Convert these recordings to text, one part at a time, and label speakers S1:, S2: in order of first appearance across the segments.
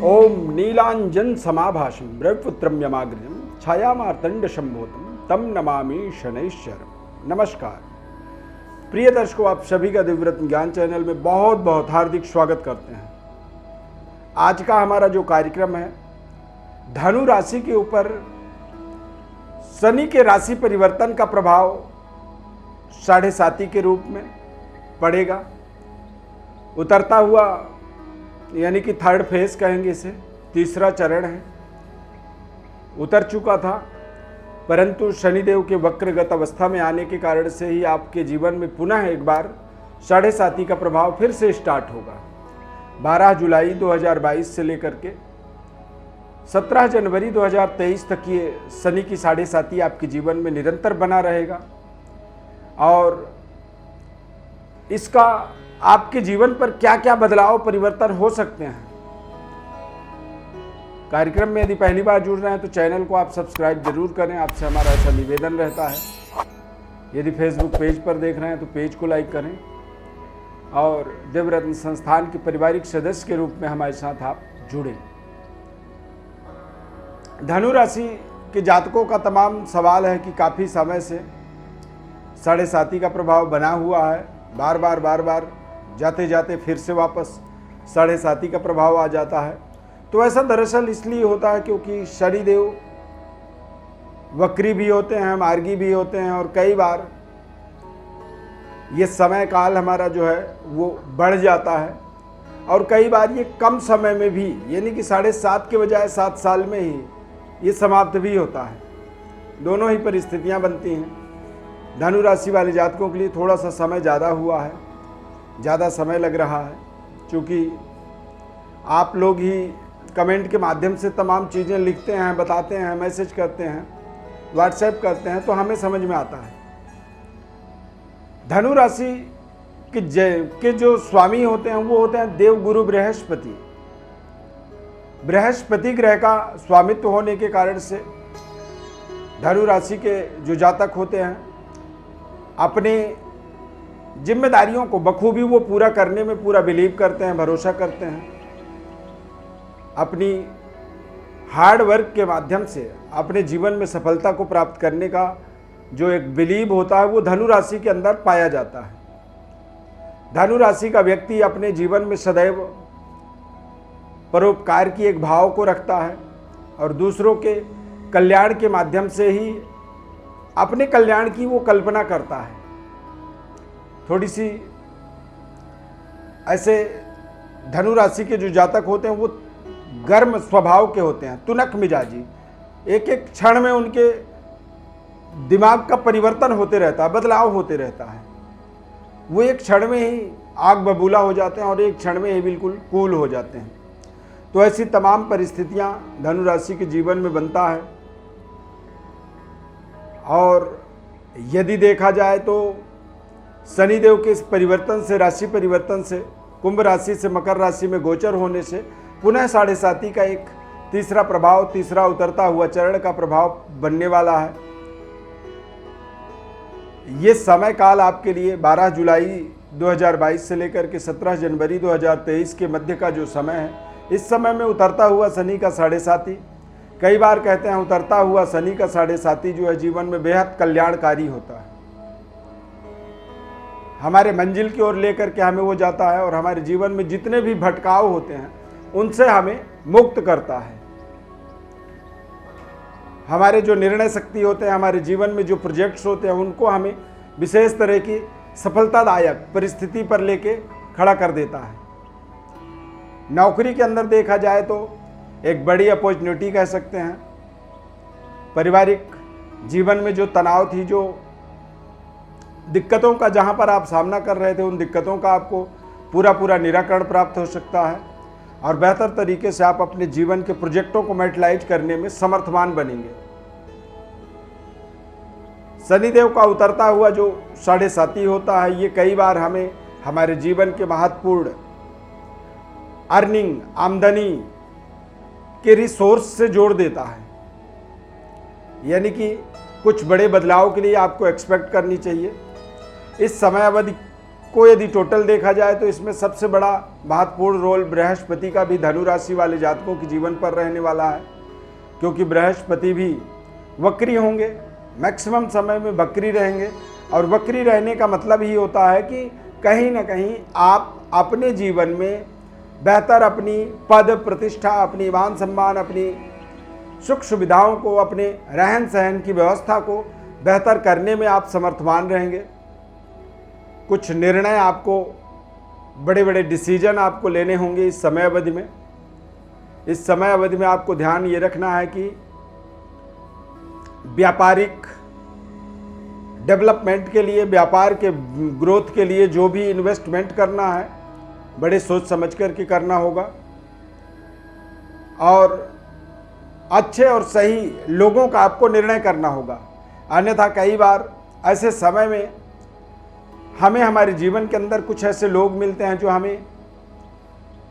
S1: ओम नीलांजन समाभाषम ब्रह्मपुत्रम यमाग्रजम छायामार्तंड शंभोतम तम नमामि शनैश्चरम। नमस्कार प्रिय दर्शकों, आप सभी का दिव्यव्रत ज्ञान चैनल में बहुत बहुत हार्दिक स्वागत करते हैं। आज का हमारा जो कार्यक्रम है, धनु राशि के ऊपर शनि के राशि परिवर्तन का प्रभाव 7.5 के रूप में पड़ेगा। उतरता हुआ यानी कि थर्ड फेज कहेंगे इसे, तीसरा चरण है। उतर चुका था, परंतु शनिदेव के वक्रगत अवस्था में आने के कारण से ही आपके जीवन में पुनः एक बार 7.5 का प्रभाव फिर से स्टार्ट होगा। 12 जुलाई 2022 से लेकर के 17 जनवरी 2023 तक ये शनि की 7.5 आपके जीवन में निरंतर बना रहेगा और इसका आपके जीवन पर क्या क्या बदलाव परिवर्तन हो सकते हैं। कार्यक्रम में यदि पहली बार जुड़ रहे हैं तो चैनल को आप सब्सक्राइब जरूर करें, आपसे हमारा ऐसा निवेदन रहता है। यदि फेसबुक पेज पर देख रहे हैं तो पेज को लाइक करें और देवरत्न संस्थान के पारिवारिक सदस्य के रूप में हमारे साथ आप जुड़ें। धनु राशि के जातकों का तमाम सवाल है कि काफ़ी समय से 7.5 का प्रभाव बना हुआ है, बार बार जाते जाते फिर से वापस 7.5 का प्रभाव आ जाता है। तो ऐसा दरअसल इसलिए होता है क्योंकि शनिदेव वक्री भी होते हैं, मार्गी भी होते हैं और कई बार ये समय काल हमारा जो है वो बढ़ जाता है और कई बार ये कम समय में भी, यानी कि 7.5 के बजाय 7 साल में ही ये समाप्त भी होता है। दोनों ही परिस्थितियां बनती हैं। धनु राशि वाले जातकों के लिए थोड़ा सा समय ज़्यादा हुआ है, ज़्यादा समय लग रहा है, क्योंकि आप लोग ही कमेंट के माध्यम से तमाम चीज़ें लिखते हैं, बताते हैं, मैसेज करते हैं, व्हाट्सएप करते हैं, तो हमें समझ में आता है। धनु राशि के जो स्वामी होते हैं वो होते हैं देवगुरु बृहस्पति। बृहस्पति ग्रह का स्वामित्व होने के कारण से धनु राशि के जो जातक होते हैं अपने जिम्मेदारियों को बखूबी वो पूरा करने में पूरा बिलीव करते हैं, भरोसा करते हैं। अपनी हार्ड वर्क के माध्यम से अपने जीवन में सफलता को प्राप्त करने का जो एक बिलीव होता है वो धनु राशि के अंदर पाया जाता है। धनु राशि का व्यक्ति अपने जीवन में सदैव परोपकार की एक भाव को रखता है और दूसरों के कल्याण के माध्यम से ही अपने कल्याण की वो कल्पना करता है। थोड़ी सी ऐसे धनु राशि के जो जातक होते हैं वो गर्म स्वभाव के होते हैं, तुनक मिजाजी। एक एक क्षण में उनके दिमाग का परिवर्तन होते रहता है, बदलाव होते रहता है। वो एक क्षण में ही आग बबूला हो जाते हैं और एक क्षण में ही बिल्कुल कूल हो जाते हैं। तो ऐसी तमाम परिस्थितियां धनु राशि के जीवन में बनता है। और यदि देखा जाए तो शनिदेव के इस परिवर्तन से, राशि परिवर्तन से, कुंभ राशि से मकर राशि में गोचर होने से पुनः 7.5 का एक तीसरा प्रभाव, तीसरा उतरता हुआ चरण का प्रभाव बनने वाला है। ये समय काल आपके लिए 12 जुलाई 2022 से लेकर के 17 जनवरी 2023 के मध्य का जो समय है, इस समय में उतरता हुआ शनि का 7.5, कई बार कहते हैं उतरता हुआ शनि का 7.5 जो है जीवन में बेहद कल्याणकारी होता है। हमारे मंजिल की ओर लेकर के हमें वो जाता है और हमारे जीवन में जितने भी भटकाव होते हैं उनसे हमें मुक्त करता है। हमारे जो निर्णय शक्ति होते हैं, हमारे जीवन में जो प्रोजेक्ट्स होते हैं, उनको हमें विशेष तरह की सफलतादायक परिस्थिति पर लेके खड़ा कर देता है। नौकरी के अंदर देखा जाए तो एक बड़ी अपॉर्चुनिटी कह सकते हैं। पारिवारिक जीवन में जो तनाव थी, जो दिक्कतों का जहां पर आप सामना कर रहे थे, उन दिक्कतों का आपको पूरा निराकरण प्राप्त हो सकता है और बेहतर तरीके से आप अपने जीवन के प्रोजेक्टों को मैटेरियलाइज करने में समर्थवान बनेंगे। शनिदेव का उतरता हुआ जो 7.5 होता है, ये कई बार हमें हमारे जीवन के महत्वपूर्ण अर्निंग, आमदनी के रिसोर्स से जोड़ देता है। यानी कि कुछ बड़े बदलाव के लिए आपको एक्सपेक्ट करनी चाहिए। इस समय अवधि को यदि टोटल देखा जाए तो इसमें सबसे बड़ा महत्वपूर्ण रोल बृहस्पति का भी धनु राशि वाले जातकों के जीवन पर रहने वाला है, क्योंकि बृहस्पति भी वक्री होंगे, मैक्सिमम समय में वक्री रहेंगे। और वक्री रहने का मतलब ही होता है कि कहीं ना कहीं आप अपने जीवन में बेहतर अपनी पद प्रतिष्ठा, अपनी मान सम्मान, अपनी सुख सुविधाओं को, अपने रहन सहन की व्यवस्था को बेहतर करने में आप समर्थवान रहेंगे। कुछ निर्णय आपको, बड़े बड़े डिसीजन आपको लेने होंगे इस समय अवधि में। इस समय अवधि में आपको ध्यान ये रखना है कि व्यापारिक डेवलपमेंट के लिए, व्यापार के ग्रोथ के लिए जो भी इन्वेस्टमेंट करना है, बड़े सोच समझ कर के करना होगा और अच्छे और सही लोगों का आपको निर्णय करना होगा। अन्यथा कई बार ऐसे समय में हमें हमारे जीवन के अंदर कुछ ऐसे लोग मिलते हैं जो हमें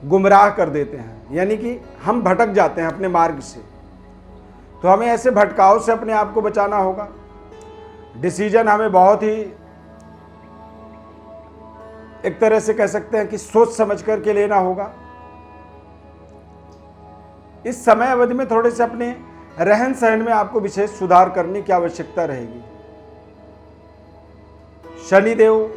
S1: गुमराह कर देते हैं, यानी कि हम भटक जाते हैं अपने मार्ग से। तो हमें ऐसे भटकाव से अपने आप को बचाना होगा। डिसीजन हमें बहुत ही, एक तरह से कह सकते हैं कि सोच समझ करके लेना होगा। इस समय अवधि में थोड़े से अपने रहन सहन में आपको विशेष सुधार करने की आवश्यकता रहेगी। शनिदेव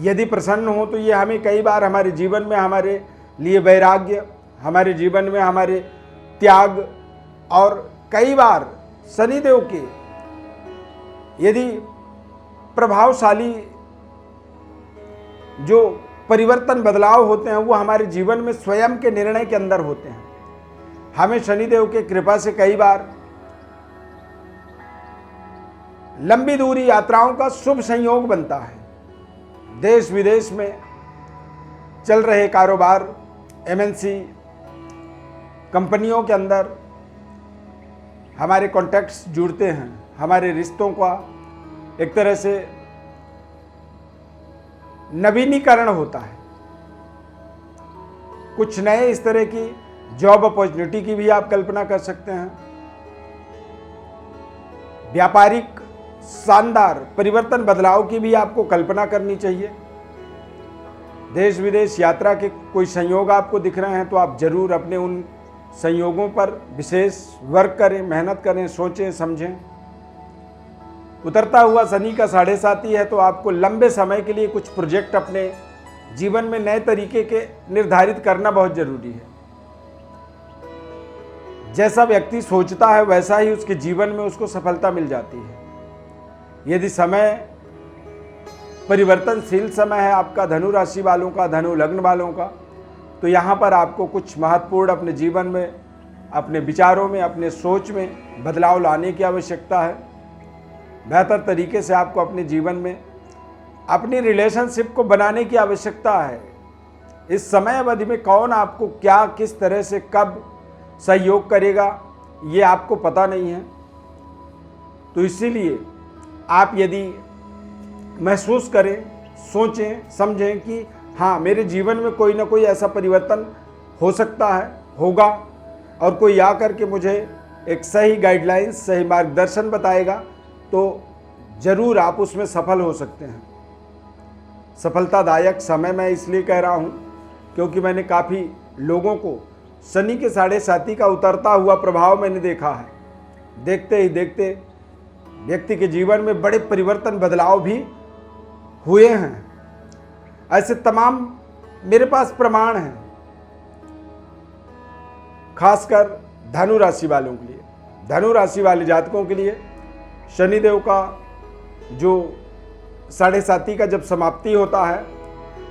S1: यदि प्रसन्न हो तो ये हमें कई बार हमारे जीवन में हमारे लिए वैराग्य, हमारे जीवन में हमारे त्याग, और कई बार शनिदेव के यदि प्रभावशाली जो परिवर्तन बदलाव होते हैं वो हमारे जीवन में स्वयं के निर्णय के अंदर होते हैं। हमें शनिदेव के कृपा से कई बार लंबी दूरी यात्राओं का शुभ संयोग बनता है। देश विदेश में चल रहे कारोबार, एमएनसी कंपनियों के अंदर हमारे कॉन्टैक्ट्स जुड़ते हैं, हमारे रिश्तों का एक तरह से नवीनीकरण होता है। कुछ नए इस तरह की जॉब अपॉर्चुनिटी की भी आप कल्पना कर सकते हैं। व्यापारिक शानदार परिवर्तन बदलाव की भी आपको कल्पना करनी चाहिए। देश विदेश यात्रा के कोई संयोग आपको दिख रहे हैं तो आप जरूर अपने उन संयोगों पर विशेष वर्क करें, मेहनत करें, सोचें समझें। उतरता हुआ शनि का 7.5 है तो आपको लंबे समय के लिए कुछ प्रोजेक्ट अपने जीवन में नए तरीके के निर्धारित करना बहुत जरूरी है। जैसा व्यक्ति सोचता है वैसा ही उसके जीवन में उसको सफलता मिल जाती है। यदि समय परिवर्तनशील समय है आपका, धनु राशि वालों का, धनु लग्न वालों का, तो यहाँ पर आपको कुछ महत्वपूर्ण अपने जीवन में, अपने विचारों में, अपने सोच में बदलाव लाने की आवश्यकता है। बेहतर तरीके से आपको अपने जीवन में अपनी रिलेशनशिप को बनाने की आवश्यकता है। इस समय अवधि में कौन आपको क्या, किस तरह से, कब सहयोग करेगा ये आपको पता नहीं है। तो इसीलिए आप यदि महसूस करें, सोचें, समझें कि हाँ मेरे जीवन में कोई ना कोई ऐसा परिवर्तन हो सकता है, होगा, और कोई आकर के मुझे एक सही गाइडलाइंस, सही मार्गदर्शन बताएगा, तो ज़रूर आप उसमें सफल हो सकते हैं। सफलतादायक समय मैं इसलिए कह रहा हूँ क्योंकि मैंने काफ़ी लोगों को शनि के 7.5 का उतरता हुआ प्रभाव मैंने देखा है। देखते ही देखते व्यक्ति के जीवन में बड़े परिवर्तन बदलाव भी हुए हैं। ऐसे तमाम मेरे पास प्रमाण हैं, खासकर धनु राशि वालों के लिए। धनु राशि वाले जातकों के लिए शनिदेव का जो 7.5 का जब समाप्ति होता है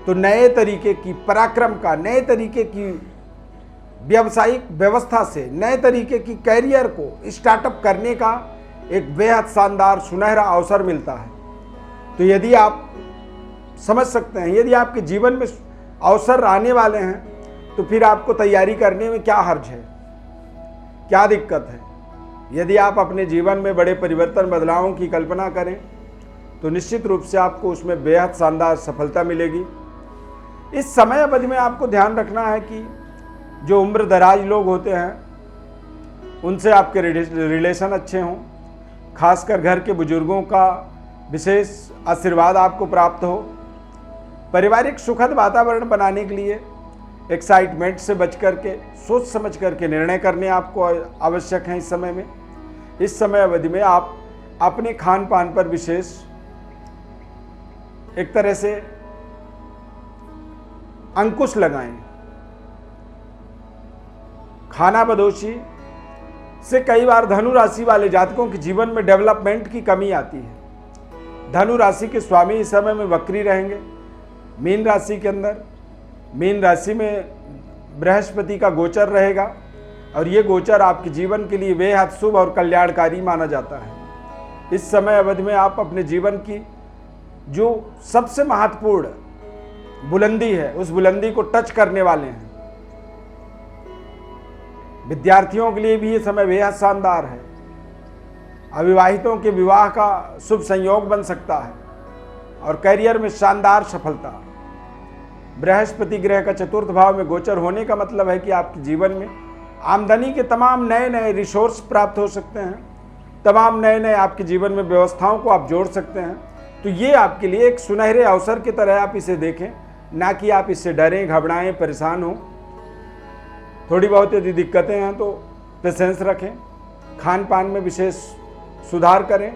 S1: तो नए तरीके की पराक्रम का, नए तरीके की व्यावसायिक व्यवस्था से, नए तरीके की कैरियर को स्टार्टअप करने का एक बेहद शानदार सुनहरा अवसर मिलता है। तो यदि आप समझ सकते हैं, यदि आपके जीवन में अवसर आने वाले हैं तो फिर आपको तैयारी करने में क्या हर्ज है, क्या दिक्कत है। यदि आप अपने जीवन में बड़े परिवर्तन बदलावों की कल्पना करें तो निश्चित रूप से आपको उसमें बेहद शानदार सफलता मिलेगी। इस समय अवधि में आपको ध्यान रखना है कि जो उम्र दराज लोग होते हैं उनसे आपके रिलेशन अच्छे हों। खासकर घर के बुजुर्गों का विशेष आशीर्वाद आपको प्राप्त हो। पारिवारिक सुखद वातावरण बनाने के लिए एक्साइटमेंट से बच करके सोच समझ करके निर्णय करने आपको आवश्यक हैं। इस समय में, इस समय अवधि में आप अपने खान पान पर विशेष एक तरह से अंकुश लगाएं। खाना बदोशी से कई बार धनु राशि वाले जातकों के जीवन में डेवलपमेंट की कमी आती है। धनु राशि के स्वामी इस समय में वक्री रहेंगे। मीन राशि के अंदर, मीन राशि में बृहस्पति का गोचर रहेगा और ये गोचर आपके जीवन के लिए बेहद शुभ और कल्याणकारी माना जाता है। इस समय अवधि में आप अपने जीवन की जो सबसे महत्वपूर्ण बुलंदी है उस बुलंदी को टच करने वाले हैं। विद्यार्थियों के लिए भी ये समय बेहद शानदार है। अविवाहितों के विवाह का शुभ संयोग बन सकता है और करियर में शानदार सफलता। बृहस्पति ग्रह का चतुर्थ भाव में गोचर होने का मतलब है कि आपके जीवन में आमदनी के तमाम नए नए रिसोर्स प्राप्त हो सकते हैं। तमाम नए नए आपके जीवन में व्यवस्थाओं को आप जोड़ सकते हैं। तो ये आपके लिए एक सुनहरे अवसर की तरह आप इसे देखें, ना कि आप इससे डरें, घबराएं, परेशान हों। थोड़ी बहुत यदि दिक्कतें हैं तो पेशेंस रखें, खान पान में विशेष सुधार करें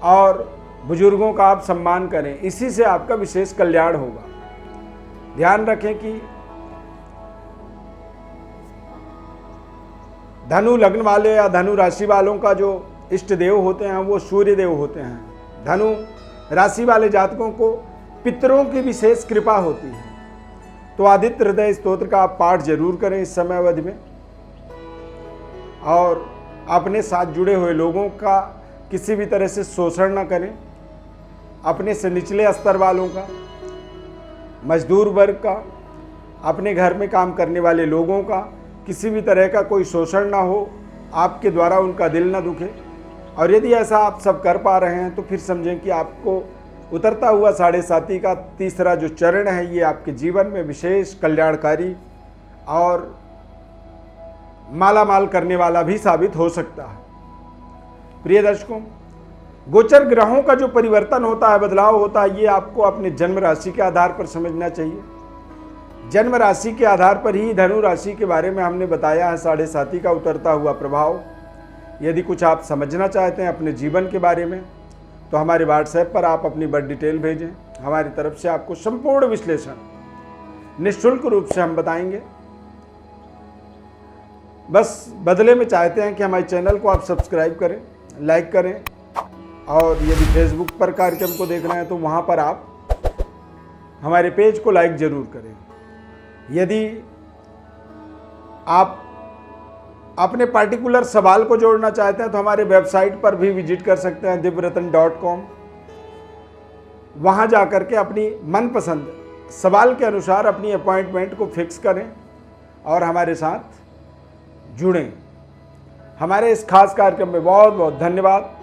S1: और बुजुर्गों का आप सम्मान करें। इसी से आपका विशेष कल्याण होगा। ध्यान रखें कि धनु लग्न वाले या धनु राशि वालों का जो इष्ट देव होते हैं वो सूर्य देव होते हैं। धनु राशि वाले जातकों को पितरों की विशेष कृपा होती है। तो आदित्य हृदय स्तोत्र का आप पाठ जरूर करें इस समय अवधि में और अपने साथ जुड़े हुए लोगों का किसी भी तरह से शोषण न करें। अपने से निचले स्तर वालों का, मजदूर वर्ग का, अपने घर में काम करने वाले लोगों का किसी भी तरह का कोई शोषण ना हो, आपके द्वारा उनका दिल ना दुखे। और यदि ऐसा आप सब कर पा रहे हैं तो फिर समझें कि आपको उतरता हुआ 7.5 का तीसरा जो चरण है ये आपके जीवन में विशेष कल्याणकारी और मालामाल करने वाला भी साबित हो सकता है। प्रिय दर्शकों, गोचर ग्रहों का जो परिवर्तन होता है, बदलाव होता है, ये आपको अपने जन्म राशि के आधार पर समझना चाहिए। जन्म राशि के आधार पर ही धनु राशि के बारे में हमने बताया है 7.5 का उतरता हुआ प्रभाव। यदि कुछ आप समझना चाहते हैं अपने जीवन के बारे में तो हमारे व्हाट्सएप पर आप अपनी बर्थ डिटेल भेजें। हमारी तरफ से आपको संपूर्ण विश्लेषण निःशुल्क रूप से हम बताएंगे। बस बदले में चाहते हैं कि हमारे चैनल को आप सब्सक्राइब करें, लाइक करें और यदि फेसबुक पर कार्यक्रम को देख रहे हैं तो वहाँ पर आप हमारे पेज को लाइक जरूर करें। यदि आप अपने पार्टिकुलर सवाल को जोड़ना चाहते हैं तो हमारे वेबसाइट पर भी विजिट कर सकते हैं divratan.com। वहाँ जाकर के अपनी मनपसंद सवाल के अनुसार अपनी अपॉइंटमेंट को फिक्स करें और हमारे साथ जुड़ें। हमारे इस खास कार्यक्रम में बहुत बहुत धन्यवाद।